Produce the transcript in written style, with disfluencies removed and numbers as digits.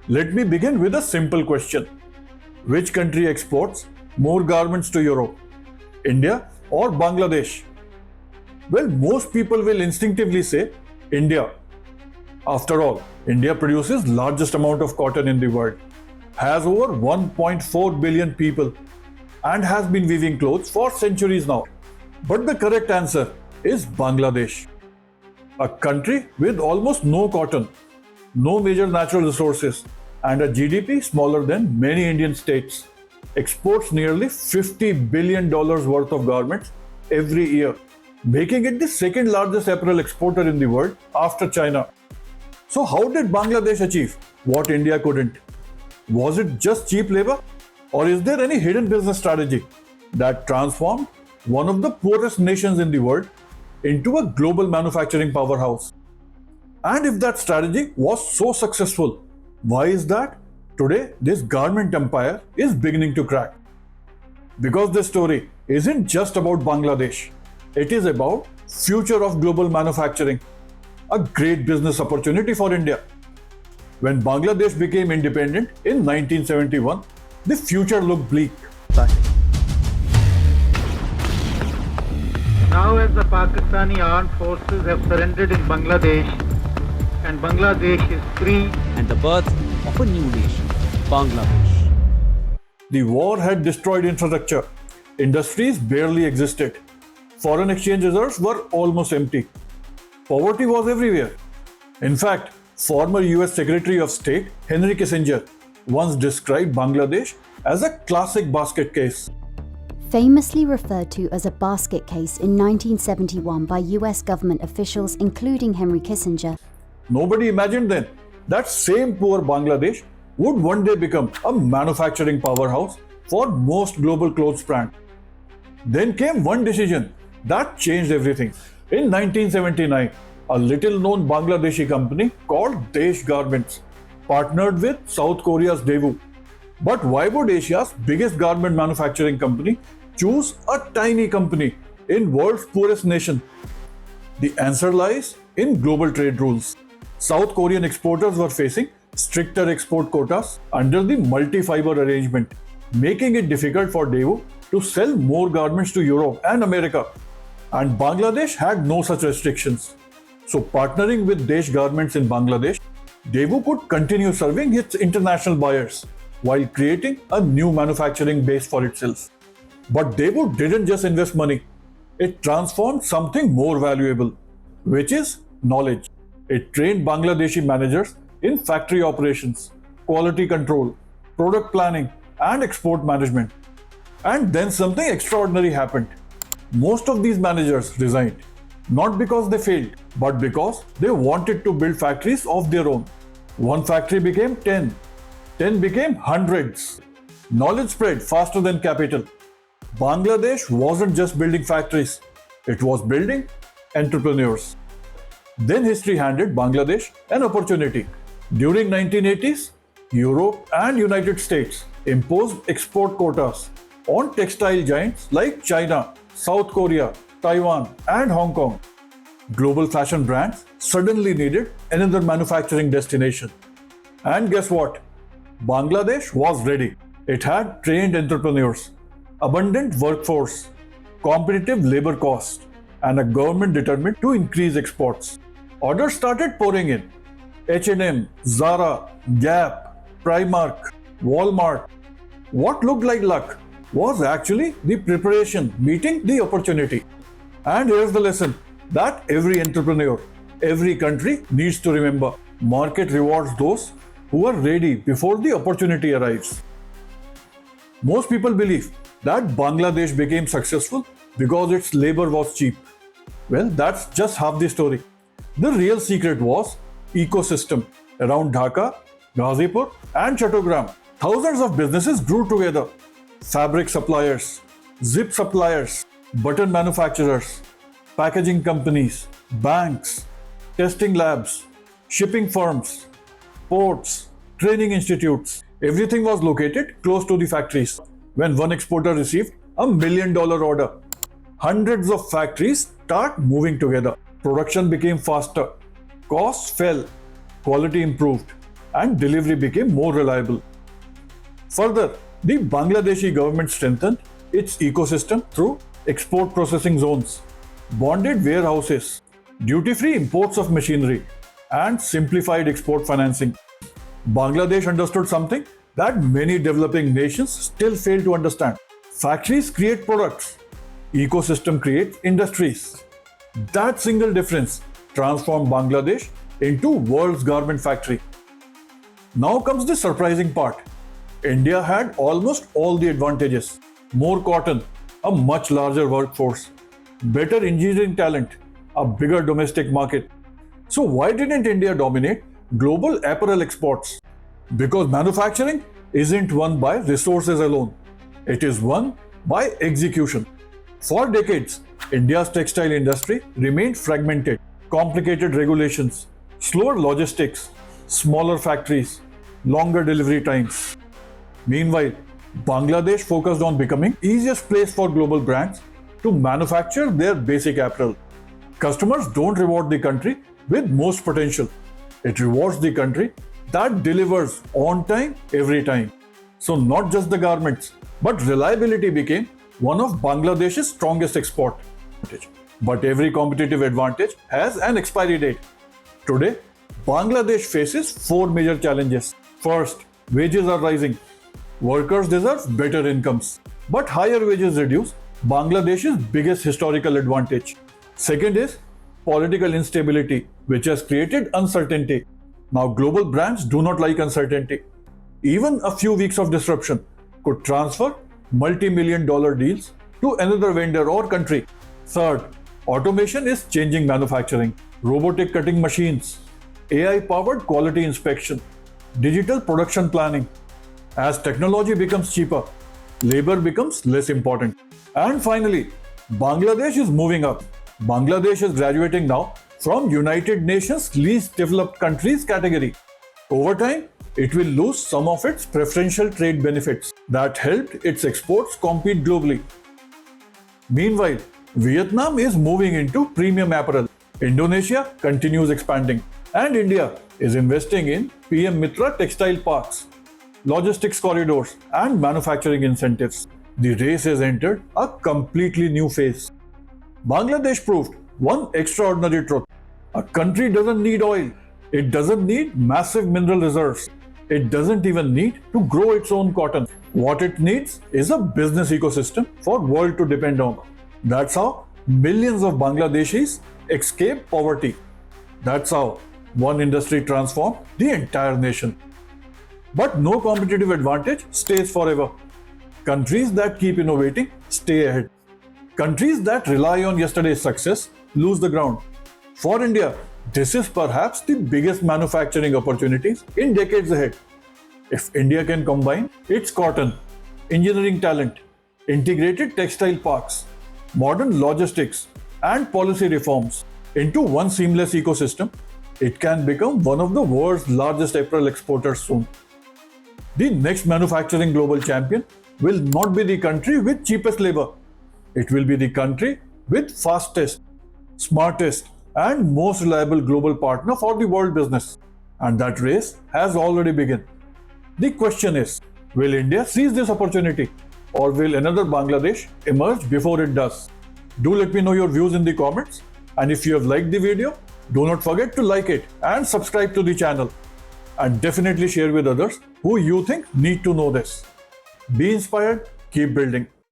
Let me begin with a simple question. Which country exports more garments to Europe? India or Bangladesh? Well, most people will instinctively say India. After all, India produces largest amount of cotton in the world, has over 1.4 billion people, and has been weaving clothes for centuries now. But the correct answer is Bangladesh, a country with almost no cotton, no major natural resources, and a GDP smaller than many Indian states, exports nearly $50 billion worth of garments every year, making it the second largest apparel exporter in the world after China. So how did Bangladesh achieve what India couldn't? Was it just cheap labor? Or is there any hidden business strategy that transformed one of the poorest nations in the world into a global manufacturing powerhouse? And if that strategy was so successful, why is that today this garment empire is beginning to crack? Because this story isn't just about Bangladesh. It is about future of global manufacturing, a great business opportunity for India. When Bangladesh became independent in 1971, the future looked bleak. Now as the Pakistani armed forces have surrendered in Bangladesh and Bangladesh is free, and the birth of a new nation, Bangladesh. The war had destroyed infrastructure. Industries barely existed. Foreign exchange reserves were almost empty. Poverty was everywhere. In fact, former US Secretary of State Henry Kissinger once described Bangladesh as a classic basket case. Famously referred to as a basket case in 1971 by US government officials, including Henry Kissinger. Nobody imagined then that same poor Bangladesh would one day become a manufacturing powerhouse for most global clothes brands. Then came one decision that changed everything. In 1979, a little-known Bangladeshi company called Desh Garments partnered with South Korea's Daewoo. But why would Asia's biggest garment manufacturing company choose a tiny company in world's poorest nation? The answer lies in global trade rules. South Korean exporters were facing stricter export quotas under the Multi Fibre Arrangement, making it difficult for Daewoo to sell more garments to Europe and America. And Bangladesh had no such restrictions. So partnering with Desh Garments in Bangladesh, Daewoo could continue serving its international buyers while creating a new manufacturing base for itself. But Daewoo didn't just invest money. It transformed something more valuable, which is knowledge. It trained Bangladeshi managers in factory operations, quality control, product planning, and export management. And then something extraordinary happened. Most of these managers resigned, not because they failed, but because they wanted to build factories of their own. One factory became 10, 10 became hundreds. Knowledge spread faster than capital. Bangladesh wasn't just building factories, it was building entrepreneurs. Then history handed Bangladesh an opportunity. During 1980s, Europe and United States imposed export quotas on textile giants like China, South Korea, Taiwan, and Hong Kong. Global fashion brands suddenly needed another manufacturing destination. And guess what? Bangladesh was ready. It had trained entrepreneurs, abundant workforce, competitive labor costs, and a government determined to increase exports. Orders started pouring in. H&M, Zara, Gap, Primark, Walmart. What looked like luck was actually the preparation meeting the opportunity. And here's the lesson that every entrepreneur, every country needs to remember. Market rewards those who are ready before the opportunity arrives. Most people believe that Bangladesh became successful because its labor was cheap. Well, that's just half the story. The real secret was ecosystem. Around Dhaka, Ghazipur, and Chattogram, thousands of businesses grew together. Fabric suppliers, zip suppliers, button manufacturers, packaging companies, banks, testing labs, shipping firms, ports, training institutes. Everything was located close to the factories. When one exporter received $1 million order, hundreds of factories start moving together. Production became faster, costs fell, quality improved, and delivery became more reliable. Further, the Bangladeshi government strengthened its ecosystem through export processing zones, bonded warehouses, duty-free imports of machinery, and simplified export financing. Bangladesh understood something that many developing nations still fail to understand. Factories create products, ecosystem creates industries. That single difference transformed Bangladesh into world's garment factory. Now comes the surprising part. India had almost all the advantages. More cotton, a much larger workforce, better engineering talent, a bigger domestic market. So why didn't India dominate global apparel exports? Because manufacturing isn't won by resources alone. It is won by execution. For decades, India's textile industry remained fragmented, complicated regulations, slower logistics, smaller factories, longer delivery times. Meanwhile, Bangladesh focused on becoming easiest place for global brands to manufacture their basic apparel. Customers don't reward the country with most potential. It rewards the country that delivers on time every time. So not just the garments, but reliability became one of Bangladesh's strongest export advantage. But every competitive advantage has an expiry date. Today, Bangladesh faces four major challenges. First, wages are rising. Workers deserve better incomes. But higher wages reduce Bangladesh's biggest historical advantage. Second is political instability, which has created uncertainty. Now, global brands do not like uncertainty. Even a few weeks of disruption could transfer multi-million-dollar deals to another vendor or country. Third, automation is changing manufacturing. Robotic cutting machines, AI-powered quality inspection, digital production planning. As technology becomes cheaper, labor becomes less important. And finally, Bangladesh is moving up. Bangladesh is graduating now from United Nations least developed countries category. Over time, it will lose some of its preferential trade benefits that helped its exports compete globally. Meanwhile, Vietnam is moving into premium apparel. Indonesia continues expanding, and India is investing in PM Mitra textile parks, logistics corridors, and manufacturing incentives. The race has entered a completely new phase. Bangladesh proved one extraordinary truth. A country doesn't need oil. It doesn't need massive mineral reserves. It doesn't even need to grow its own cotton. What it needs is a business ecosystem for the world to depend on. That's how millions of Bangladeshis escape poverty. That's how one industry transformed the entire nation. But no competitive advantage stays forever. Countries that keep innovating stay ahead. Countries that rely on yesterday's success lose the ground. For India, this is perhaps the biggest manufacturing opportunities in decades ahead. If India can combine its cotton, engineering talent, integrated textile parks, modern logistics, and policy reforms into one seamless ecosystem, it can become one of the world's largest apparel exporters soon. The next manufacturing global champion will not be the country with cheapest labor. It will be the country with fastest, smartest, and most reliable global partner for the world business. And that race has already begun. The question is, will India seize this opportunity, or will another Bangladesh emerge before it does? Do let me know your views in the comments, and if you have liked the video, do not forget to like it and subscribe to the channel. And definitely share with others who you think need to know this. Be inspired, keep building.